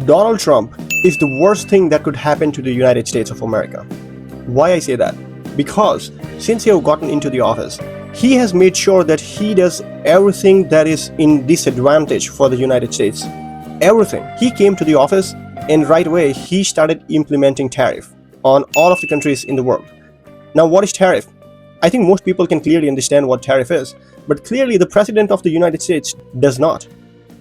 Donald Trump is the worst thing that could happen to the United States of America. Why I say that? Because since he has gotten into the office, he has made sure that he does everything that is in disadvantage for the United States. Everything. He came to the office and right away he started implementing tariff on all of the countries in the world. Now what is tariff? I think most people can clearly understand what tariff is, but clearly the President of the United States does not.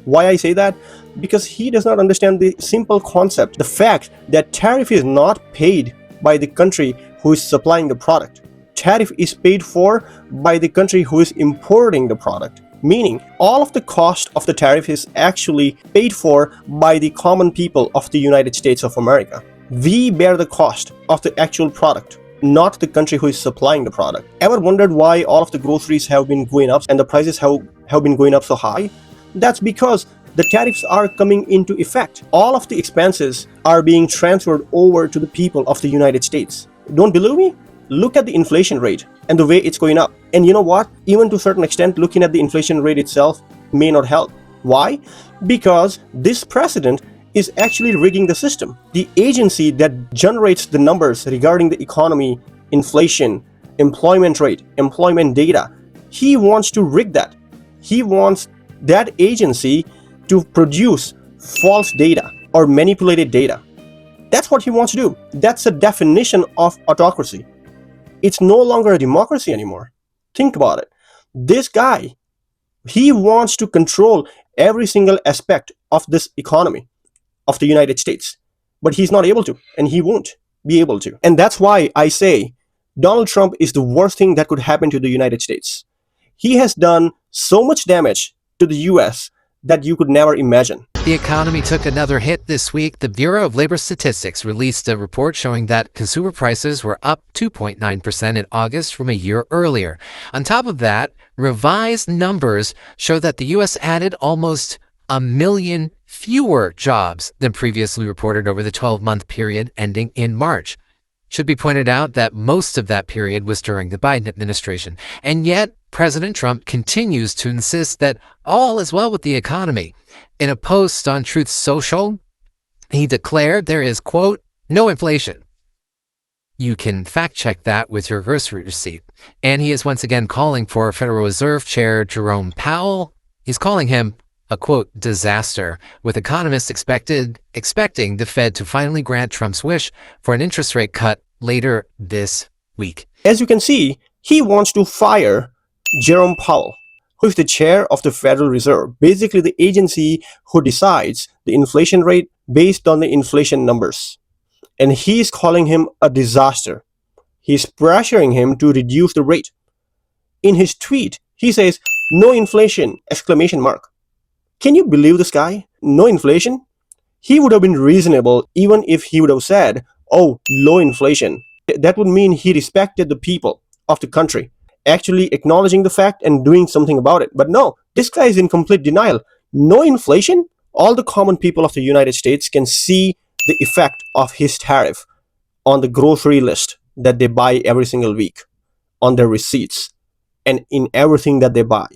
Why I say that? Because he does not understand the simple concept, the fact that tariff is not paid by the country who is supplying the product. Tariff is paid for by the country who is importing the product. Meaning, all of the cost of the tariff is actually paid for by the common people of the United States of America. We bear the cost of the actual product, not the country who is supplying the product. Ever wondered why all of the groceries have been going up and the prices have been going up so high? That's because the tariffs are coming into effect. All of the expenses are being transferred over to the people of the United States. Don't believe me? Look at the inflation rate and the way it's going up. And you know what? Even to a certain extent, looking at the inflation rate itself may not help. Why? Because this president is actually rigging the system. The agency that generates the numbers regarding the economy, inflation, employment rate, employment data, he wants to rig that. He wants that agency to produce false data or manipulated data. That's what he wants to do. That's a definition of autocracy. It's no longer a democracy anymore. Think about it. This guy, he wants to control every single aspect of this economy of the United States, but he's not able to, and he won't be able to. And that's why I say Donald Trump is the worst thing that could happen to the United States. He has done so much damage to the US that you could never imagine. The economy took another hit this week. The Bureau of Labor Statistics released a report showing that consumer prices were up 2.9% in August from a year earlier. On top of that, revised numbers show that the U.S. added almost 1 million fewer jobs than previously reported over the 12-month period ending in March. Should be pointed out that most of that period was during the Biden administration. And yet, President Trump continues to insist that all is well with the economy. In a post on Truth Social, he declared there is, quote, no inflation. You can fact check that with your grocery receipt. And he is once again calling for Federal Reserve Chair Jerome Powell. He's calling him a, quote, disaster, with economists expecting the Fed to finally grant Trump's wish for an interest rate cut later this week. As you can see, he wants to fire Jerome Powell, who is the chair of the Federal Reserve, basically the agency who decides the inflation rate based on the inflation numbers. And he is calling him a disaster. He's pressuring him to reduce the rate. In his tweet, he says, no inflation, exclamation mark. Can you believe this guy? No inflation? He would have been reasonable even if he would have said, oh, low inflation. That would mean he respected the people of the country, actually acknowledging the fact and doing something about it. But no, this guy is in complete denial. No inflation? All the common people of the United States can see the effect of his tariff on the grocery list that they buy every single week, on their receipts, and in everything that they buy.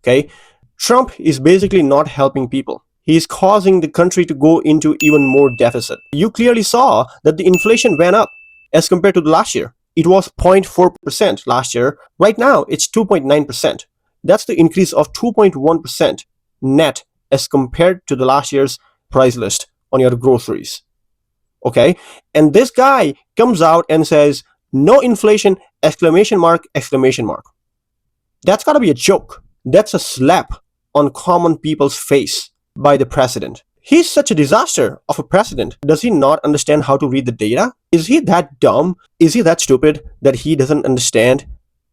Okay? Trump is basically not helping people. He is causing the country to go into even more deficit. You clearly saw that the inflation went up as compared to the last year. It was 0.4% last year. Right now, it's 2.9%. That's the increase of 2.1% net as compared to the last year's price list on your groceries. Okay? And this guy comes out and says, no inflation, exclamation mark, exclamation mark. That's gotta be a joke. That's a slap on common people's face by the president. He's such a disaster of a president. Does he not understand how to read the data? Is he that dumb? Is he that stupid that he doesn't understand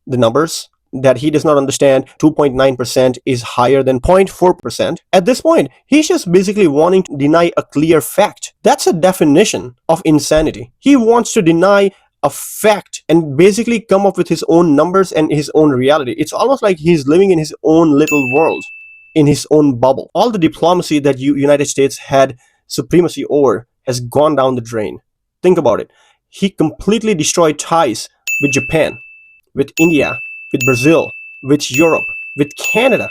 the numbers? That he does not understand 2.9% is higher than 0.4%? At this point, he's just basically wanting to deny a clear fact. That's a definition of insanity. He wants to deny a fact and basically come up with his own numbers and his own reality. It's almost like he's living in his own little world, in his own bubble. All the diplomacy that United States had supremacy over has gone down the drain. Think about it. He completely destroyed ties with Japan, with India, with Brazil, with Europe, with Canada.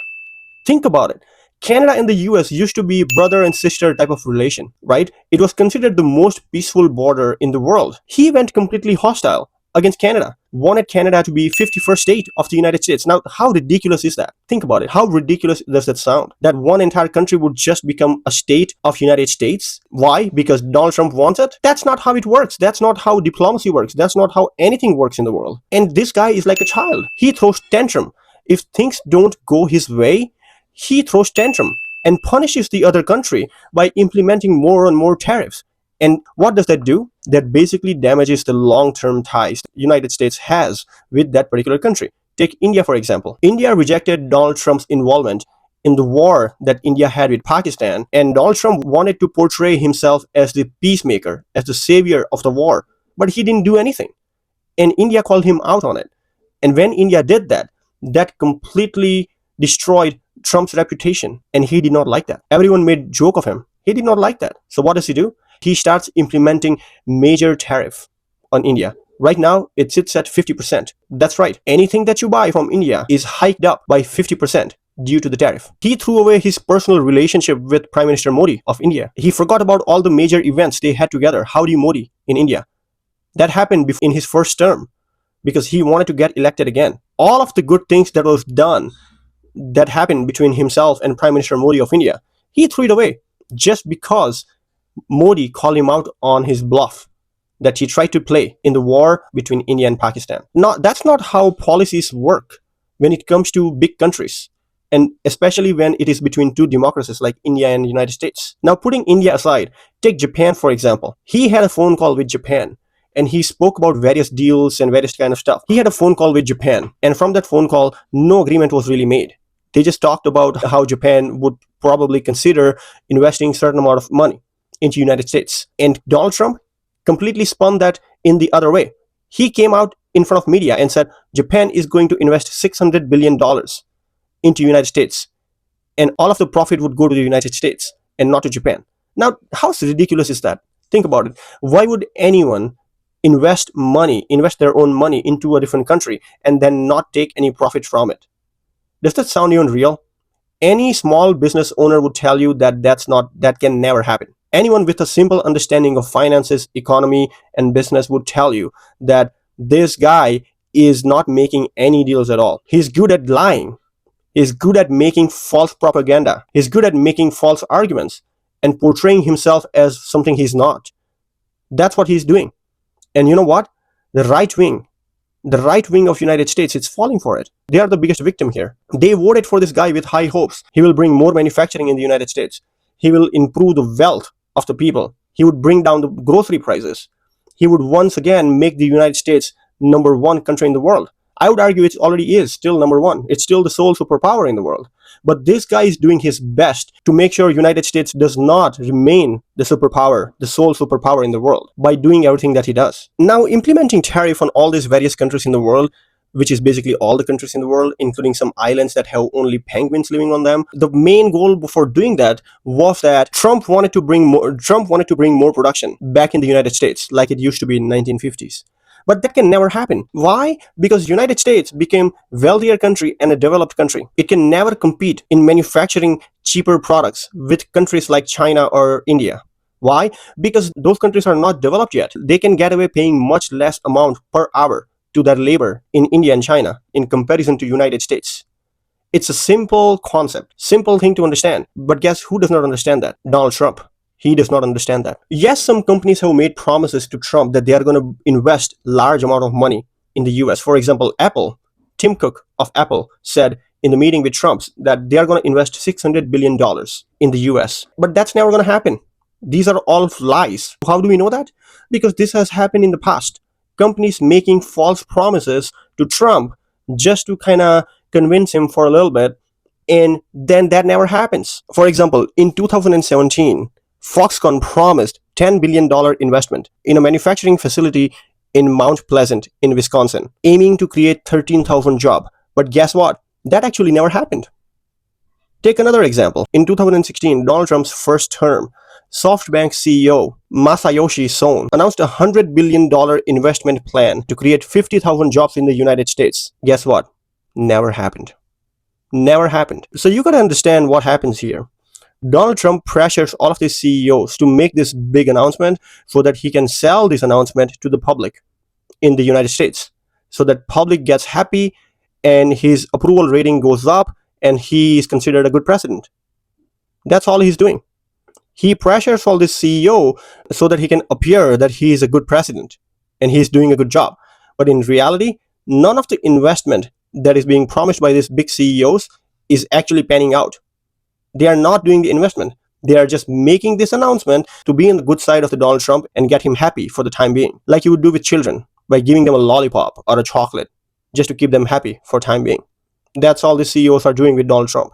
Think about it. Canada and the US used to be brother and sister type of relation, right? It was considered the most peaceful border in the world. He went completely hostile against Canada, wanted Canada to be 51st state of the United States. Now, how ridiculous is that? Think about it. How ridiculous does that sound? That one entire country would just become a state of United States? Why? Because Donald Trump wants it? That's not how it works. That's not how diplomacy works. That's not how anything works in the world. And this guy is like a child. He throws tantrum. If things don't go his way, he throws tantrum and punishes the other country by implementing more and more tariffs. And what does that do? That basically damages the long-term ties the United States has with that particular country. Take India, for example. India rejected Donald Trump's involvement in the war that India had with Pakistan, and Donald Trump wanted to portray himself as the peacemaker, as the savior of the war, but he didn't do anything. And India called him out on it. And when India did that, that completely destroyed Trump's reputation, and he did not like that. Everyone made joke of him. He did not like that. So what does he do? He starts implementing major tariff on India. Right now, it sits at 50%. That's right. Anything that you buy from India is hiked up by 50% due to the tariff. He threw away his personal relationship with Prime Minister Modi of India. He forgot about all the major events they had together. Howdy Modi in India. That happened in his first term because he wanted to get elected again. All of the good things that was done that happened between himself and Prime Minister Modi of India, he threw it away just because Modi called him out on his bluff that he tried to play in the war between India and Pakistan. Now, that's not how policies work when it comes to big countries, and especially when it is between two democracies like India and the United States. Now, putting India aside, take Japan, for example. He had a phone call with Japan, and he spoke about various deals and various kind of stuff. He had a phone call with Japan, and from that phone call, no agreement was really made. They just talked about how Japan would probably consider investing a certain amount of money into United States. And Donald Trump completely spun that in the other way. He came out in front of media and said Japan is going to invest $600 billion into United States, and all of the profit would go to the United States and not to Japan. Now, how ridiculous is that? Think about it. Why would anyone invest their own money into a different country and then not take any profit from it? Does that sound even real? Any small business owner would tell you that that can never happen. Anyone with a simple understanding of finances, economy, and business would tell you that this guy is not making any deals at all. He's good at lying. He's good at making false propaganda. He's good at making false arguments and portraying himself as something he's not. That's what he's doing. And you know what? The right wing of United States is falling for it. They are the biggest victim here. They voted for this guy with high hopes. He will bring more manufacturing in the United States. He will improve the wealth of the people. He would bring down the grocery prices. He would once again make the United States #1 country in the world. I would argue it already is still #1. It's still the sole superpower in the world. But this guy is doing his best to make sure United States does not remain the superpower, the sole superpower in the world, by doing everything that he does. Now, implementing tariff on all these various countries in the world, which is basically all the countries in the world, including some islands that have only penguins living on them. The main goal before doing that was that Trump wanted to bring more production back in the United States, like it used to be in 1950s. But that can never happen. Why? Because United States became wealthier country and a developed country. It can never compete in manufacturing cheaper products with countries like China or India. Why? Because those countries are not developed yet. They can get away paying much less amount per hour to their labor in India and China in comparison to United States. It's a simple concept, simple thing to understand. But guess who does not understand that? Donald Trump. He does not understand that. Yes, some companies have made promises to Trump that they are going to invest large amount of money in the US. For example, Apple, Tim Cook of Apple said in the meeting with Trump that they are going to invest $600 billion in the US. But that's never going to happen. These are all lies. How do we know that? Because this has happened in the past. Companies making false promises to Trump just to kind of convince him for a little bit, and then that never happens. For example, in 2017, Foxconn promised $10 billion investment in a manufacturing facility in Mount Pleasant in Wisconsin, aiming to create 13,000 jobs. But guess what? That actually never happened. Take another example. In 2016, Donald Trump's first term, SoftBank CEO Masayoshi Son announced a $100 billion investment plan to create 50,000 jobs in the United States. Guess what? Never happened. Never happened. So you gotta understand what happens here. Donald Trump pressures all of these CEOs to make this big announcement so that he can sell this announcement to the public in the United States, so that public gets happy and his approval rating goes up and he is considered a good president. That's all he's doing. He pressures all this CEO so that he can appear that he is a good president and he's doing a good job. But in reality, none of the investment that is being promised by these big CEOs is actually panning out. They are not doing the investment. They are just making this announcement to be on the good side of the Donald Trump and get him happy for the time being, like you would do with children by giving them a lollipop or a chocolate just to keep them happy for time being. That's all the CEOs are doing with Donald Trump.